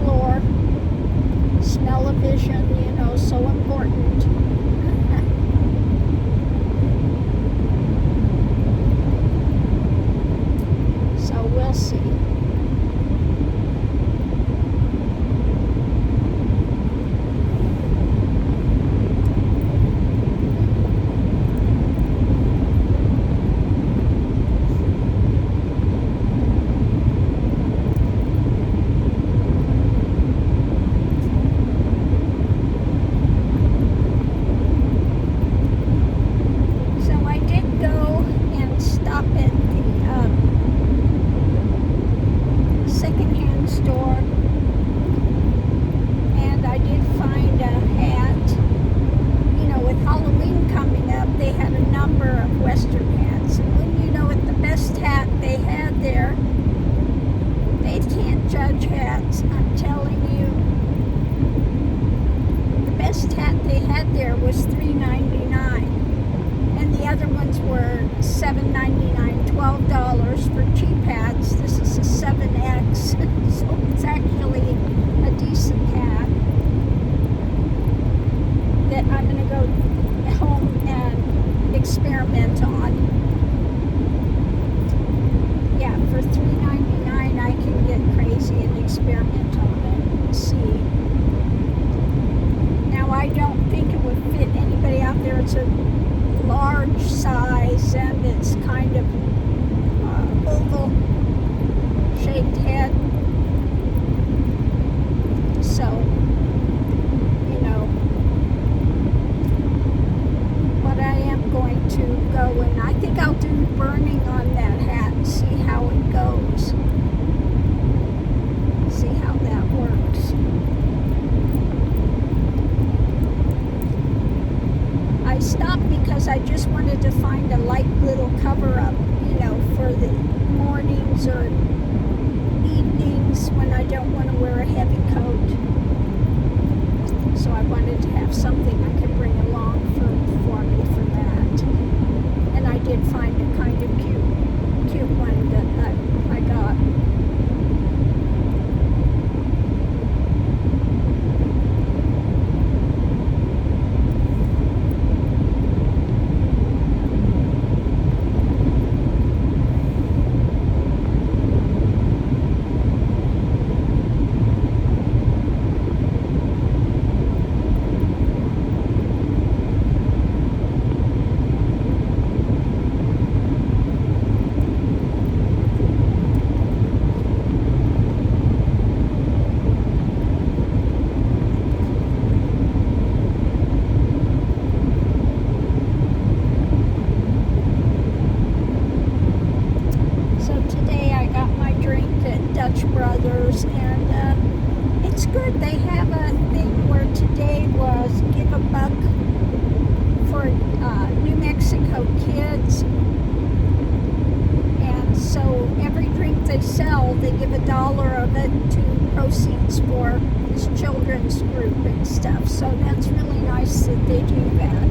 floor. Smell-o-vision, so important. So we'll see. $7.99, $12 for cheap hats. This is a 7X, so it's actually a decent hat that I'm going to go home and experiment on. Yeah, for $3.99 I can get crazy and experiment on it and see. Now I don't think it would fit anybody out there. It's a large size and it's kind of oval shaped head, so but I am going to go and I think I'll do burning on that hat and see how it goes, see how that works. I stopped because I just wanted to find a light little cover up, for the mornings or evenings when I don't want to wear a heavy coat. So I wanted to have something I could bring along for me for that. And I did find a kind of cute one that I got. Brothers, and it's good. They have a thing where today was give a buck for New Mexico kids, and so every drink they sell, they give $1 of it to proceeds for this children's group and stuff. So that's really nice that they do that.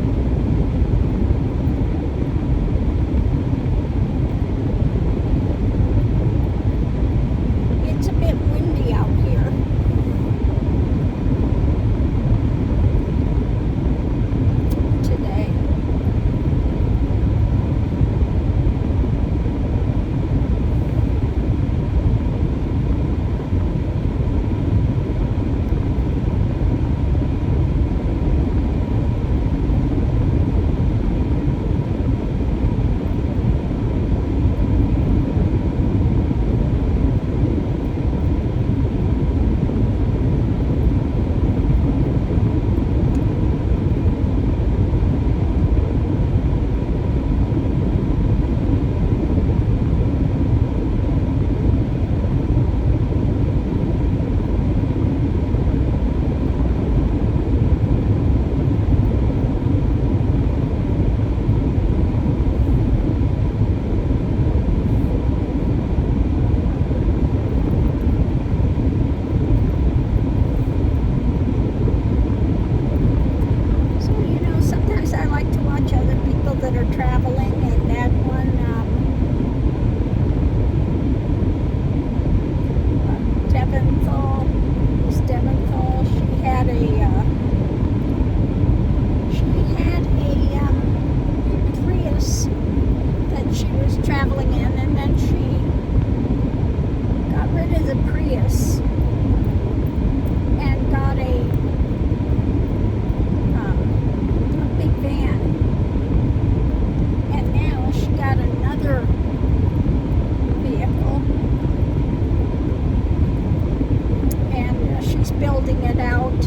building it out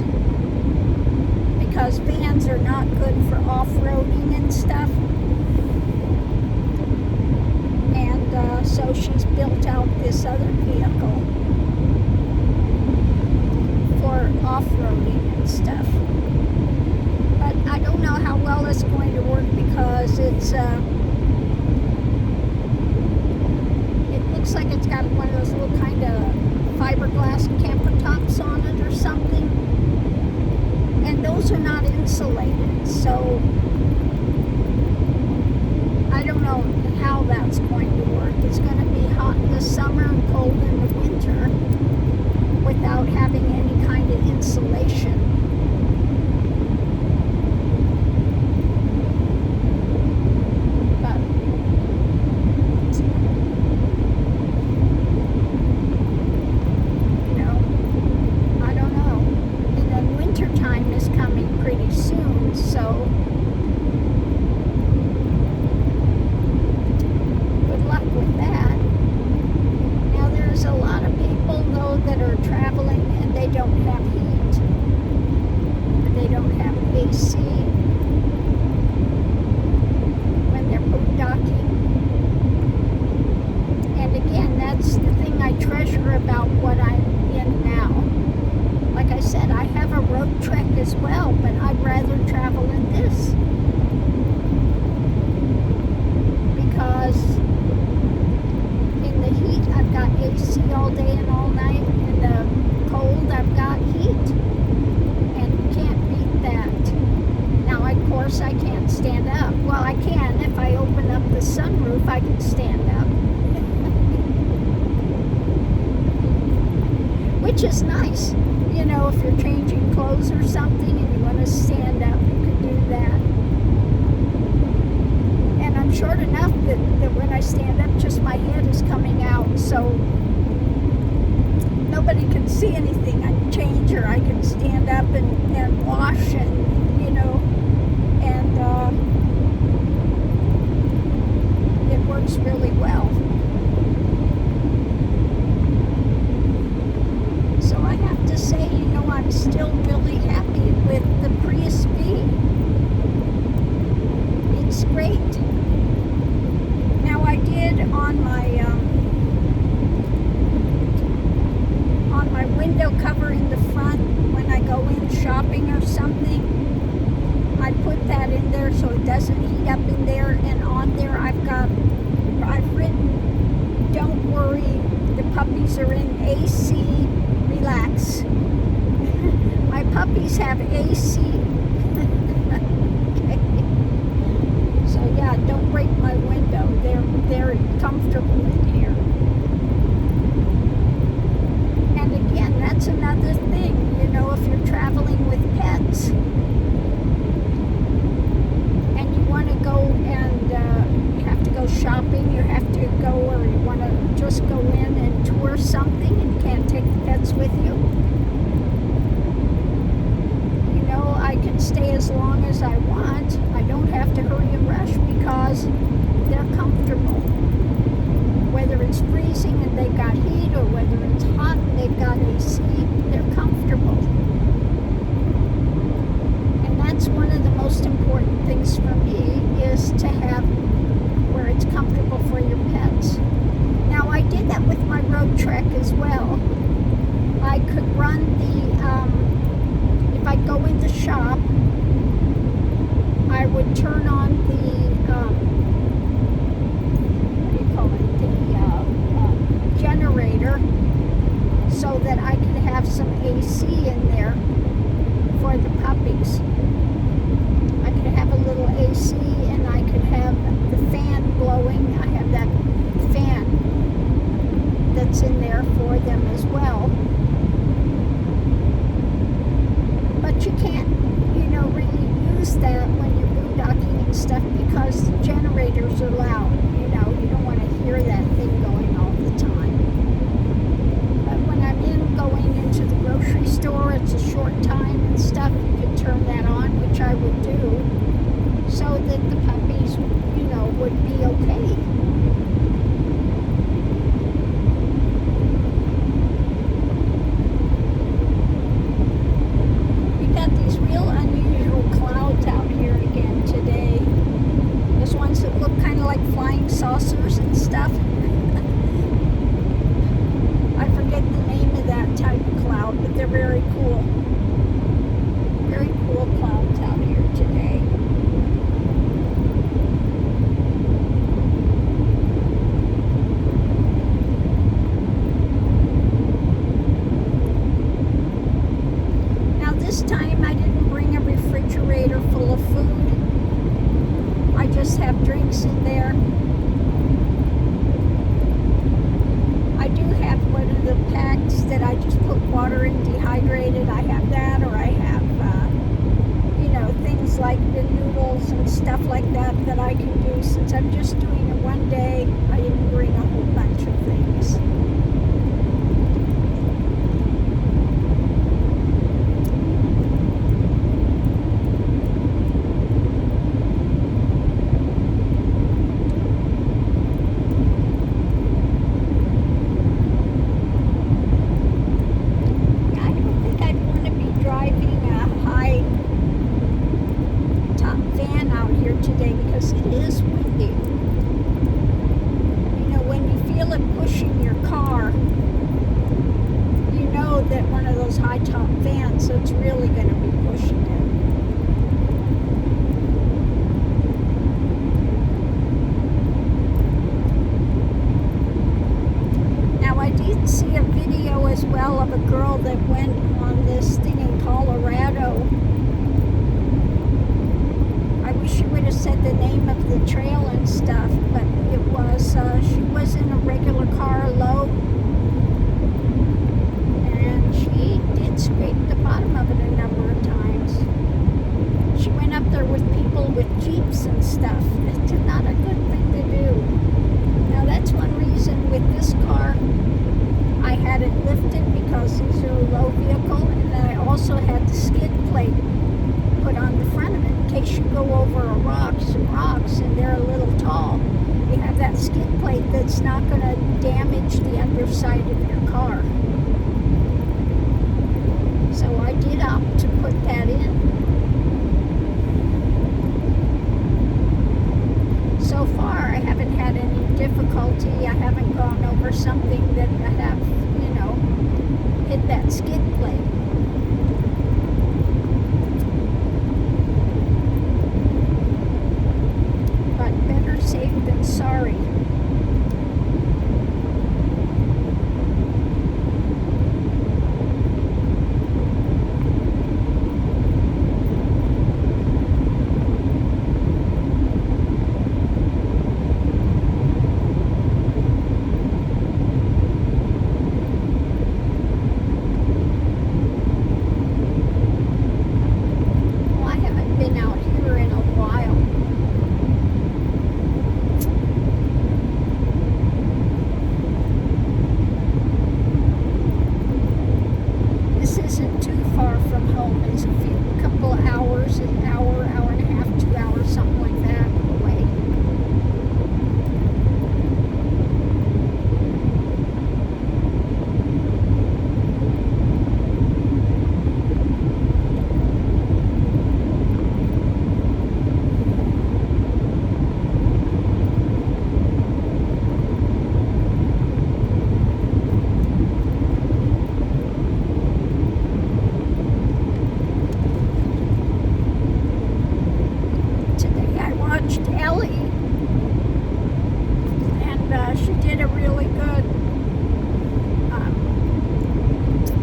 because vans are not good for off-roading and stuff. And so she's built out this other vehicle for off-roading and stuff. But I don't know how well it's going to work because it looks like it's got one of those little kind of fiberglass camper tops on it or something. And those are not insulated, so I don't know how that's going to work. It's going to be hot in the summer and cold in the winter without having any kind of insulation. But you know, I don't know. And then winter time is coming pretty soon, so with that. Now there's a lot of people though that are traveling and they don't have heat. They don't have AC when they're boondocking. And again, that's the thing I treasure about what I'm in now. Like I said, I have a road trek as well, but I'd rather travel in this. Because the heat, I've got AC all day and all night. In the cold, I've got heat. And you can't beat that. Now, of course, I can't stand up. Well, I can. If I open up the sunroof, I can stand up. Which is nice. You know, if you're changing clothes or something and you want to stand up, you can do that. And I'm short enough that when I stand up, just my head is coming out, so nobody can see anything. I can change or I can stand up and wash and, you know, and it works really well. So I have to say, you know, I'm still really happy with the Prius V. It's great. Now I did on my window cover in the front when I go in shopping or something, I put that in there so it doesn't heat up in there, and on there I've written, don't worry, the puppies are in AC, relax. My puppies have AC. Okay. So yeah, don't break my window. They're comfortable in here. And again, that's another thing, you know, if you're traveling with pets and you want to go and you have to go shopping, you have to go, or you want to just go in and tour something and you can't take the pets with you. You know, I can stay as long as I want. I don't have to hurry and rush because they're comfortable. Whether it's freezing and they've got heat or whether it's hot and they've got AC, they're comfortable. And that's one of the most important things for me, is to have where it's comfortable for your pets. Now I did that with my road trek as well. I could run if I go in the shop, I would turn on the generator so that I could have some AC in there for the puppies. I could have a little AC and I could have the fan blowing. I have that fan that's in there for them as well. But you can't, you know, really use that when you're boondocking and stuff because the generators are loud. You know, you don't want to hear that thing going all the time. But when I'm going into the grocery store, it's a short time and stuff, you can turn that on, which I would do, so that the puppies, you know, would be okay. very cool. Very cool clouds out here today. Now this time I didn't bring a refrigerator full of food. I just have drinks in there. I do have one of the packs that I just put water in dehydrated. I have that, or I have, things like the noodles and stuff like that that I can do. Since I'm just doing it one day, I didn't bring a whole bunch of things. Today because it is windy. When you feel it pushing your car, you know that one of those high top fans, it's really going to be pushing it. Now I did see a video as well of a girl that went on this thing in Colorado. She would have said the name of the trail and stuff, but it was, she was in a regular car low, and she did scrape the bottom of it a number of times. She went up there with people with Jeeps and stuff. It's not a good thing to do. Now that's one reason with this car, I had it lifted because these are a low vehicle, and then I also had the skid plate put on the front of it in case you go over some rocks and they're a little tall. You have that skid plate that's not going to damage the underside of your car. So I did opt to put that in. So far I haven't had any difficulty. I haven't gone over something that I have, hit that skid plate. Safe than sorry. Well, I haven't been out here in a while. It's a couple of hours, an hour, hour and a half, 2 hours, something like that away. She did a really good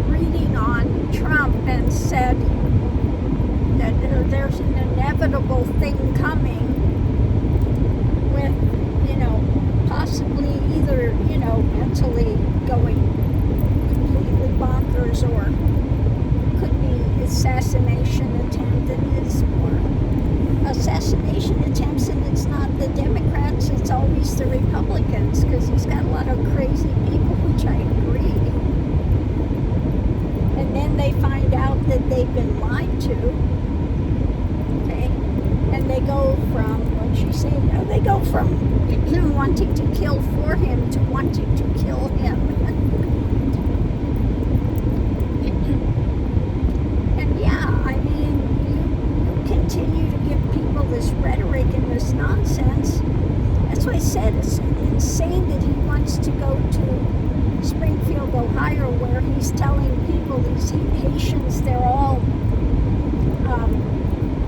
reading on Trump and said that there's an inevitable thing coming with, possibly either, mentally going completely bonkers, or could be assassination attempt, and it's more assassination attempts, and it's not the Democrats, it's always the Republicans, because he's got a lot of crazy people, which I agree. And then they find out that they've been lied to, okay? And they go from, what she said, they go from wanting to kill for him to wanting to kill him. And yeah, I mean, you continue to give people this rhetoric and this nonsense. That's why I said it's insane that he wants to go to Springfield, Ohio, where he he's telling people, these Haitians, they're all,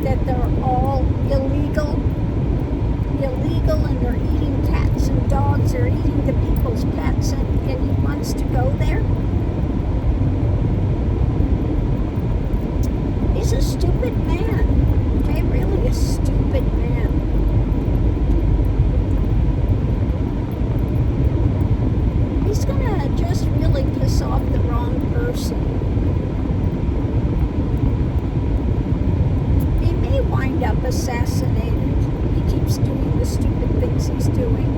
that they're all illegal, and they're eating cats and dogs, they're eating the people's pets, and he wants to go there. He's a stupid man. Okay, really a stupid man. He's gonna just really piss off the wrong person. He may wind up assassinated. He keeps doing the stupid things he's doing.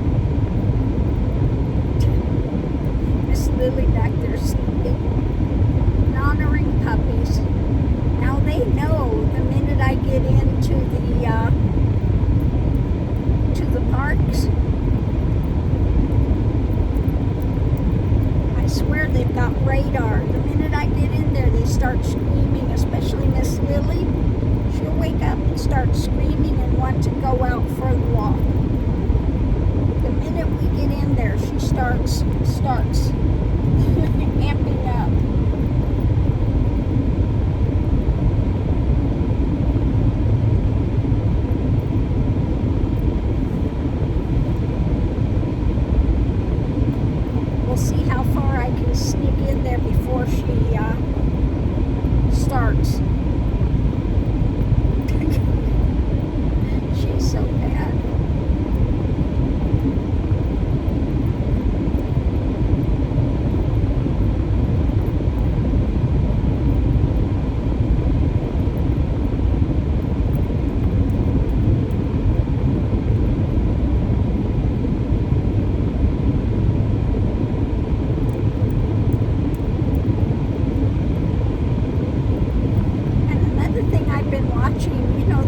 Miss Lily back there sleeping, and honoring puppies. Now they know the minute I get into the parks, I swear they've got radar. The minute I get in there, they start screaming, especially Miss Lily. She'll wake up and start screaming and want to go out for a walk. The minute we get in there, she starts amping up. We'll see how far I can sneak in there before she starts. She's so bad.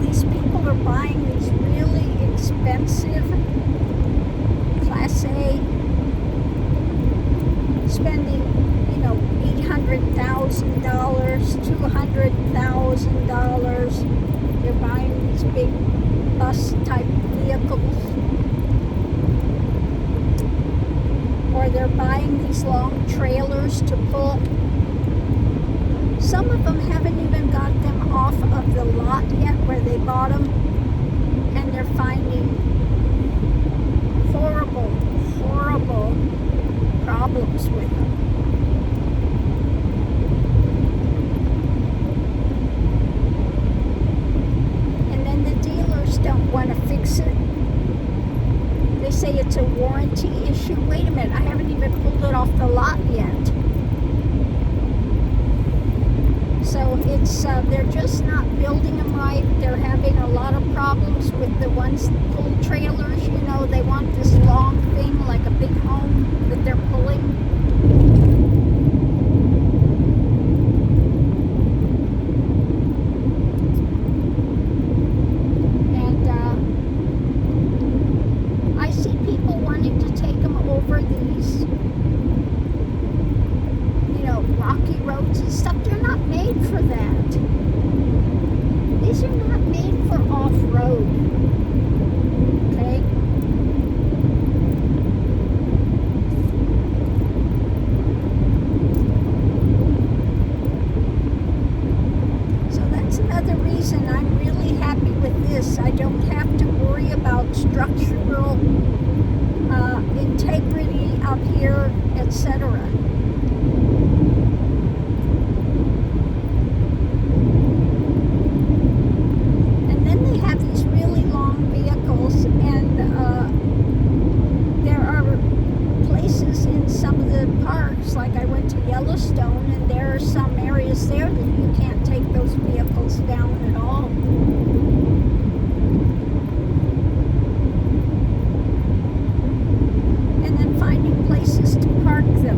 These people are buying these really expensive Class A, spending, $800,000, $200,000. They're buying these big bus type vehicles, or they're buying these long trailers to pull. Some of them haven't even got them off of the lot yet where they bought them, and they're finding horrible problems with them. And then the dealers don't want to fix it. They say it's a warranty issue. Wait a minute, I haven't even pulled it off the lot yet. So it's they're just not building them right. They're having a lot of problems with the ones pull trailers. They want this long thing like a big home that they're pulling. And I see people wanting to take them over these, rocky roads and stuff. They're not made for that. These are not made for off-road. Okay? So that's another reason I'm really happy with this. I don't have to worry about structural integrity up here, etc. Like I went to Yellowstone, and there are some areas there that you can't take those vehicles down at all. And then finding places to park them.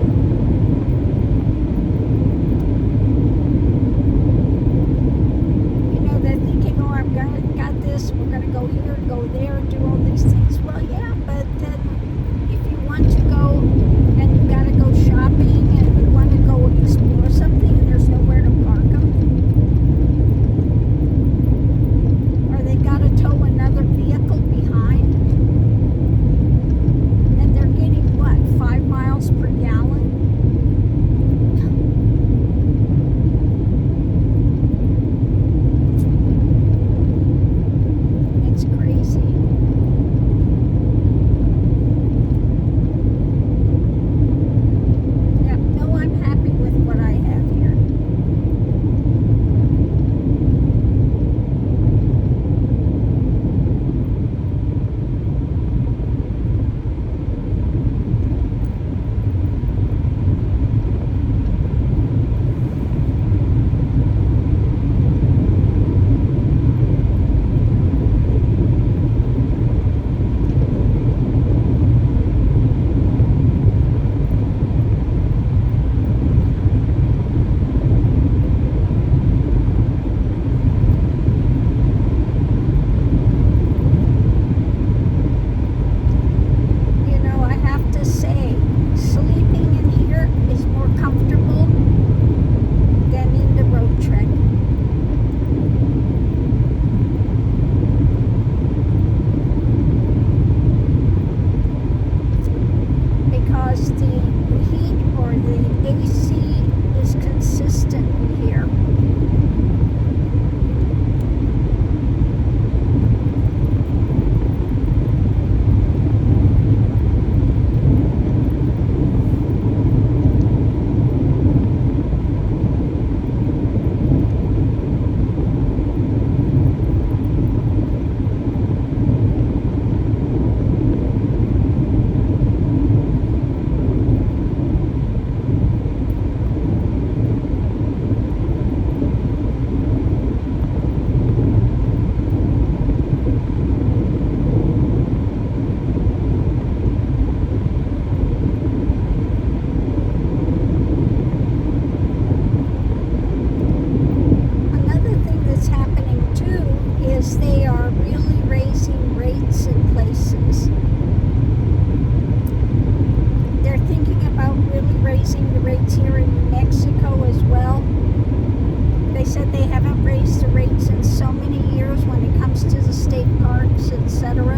They said they haven't raised the rates in so many years when it comes to the state parks, etc.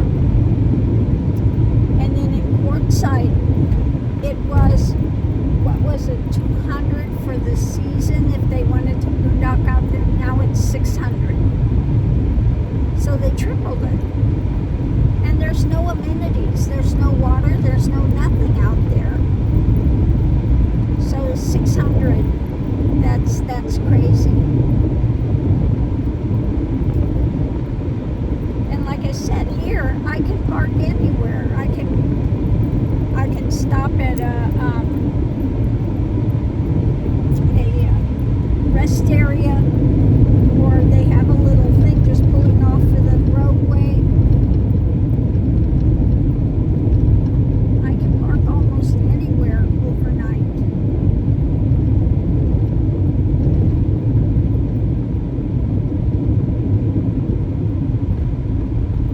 And then in Quartzsite, it was, what was it, 200 for the season if they wanted to boondock out there. Now it's 600. So they tripled it. And there's no amenities. There's no water. There's no nothing out there. So 600, that's crazy. And like I said, here I can park anywhere. I can stop at a rest area, or they have a little thing just pulling off of the roadway. I can park almost anywhere overnight.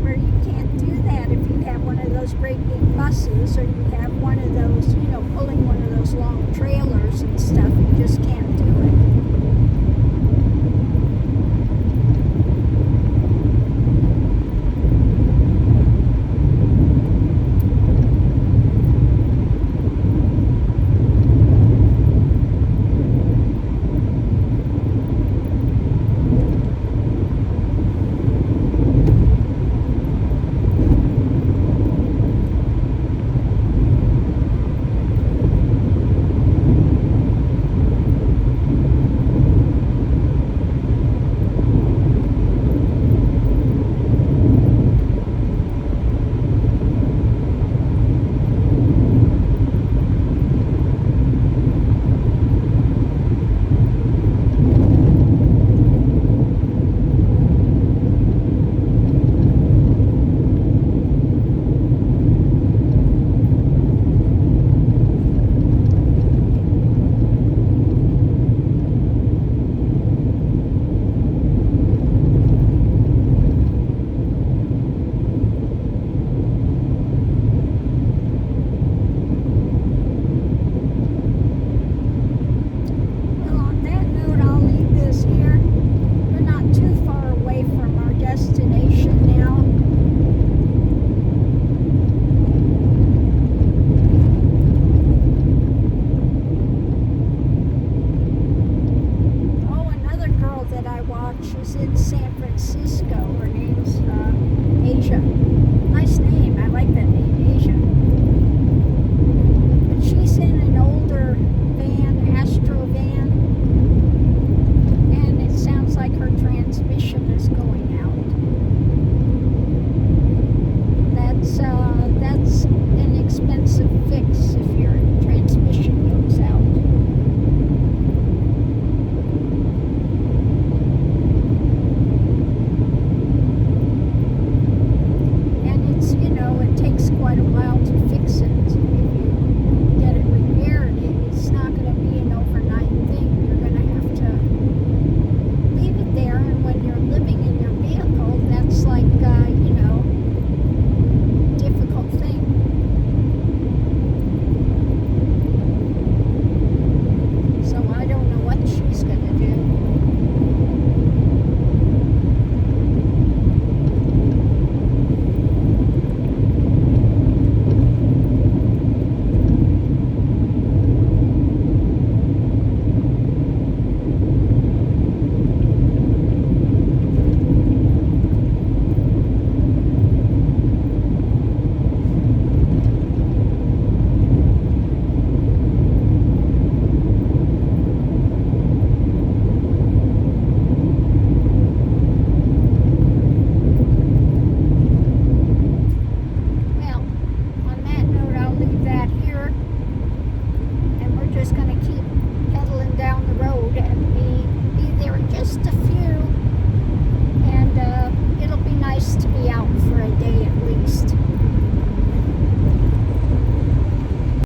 Where you can't do that if you have one of those great big buses, or you have one of those, pulling one of those long trailers and stuff. You just can't do it. She's in San Francisco. Her name's Asia.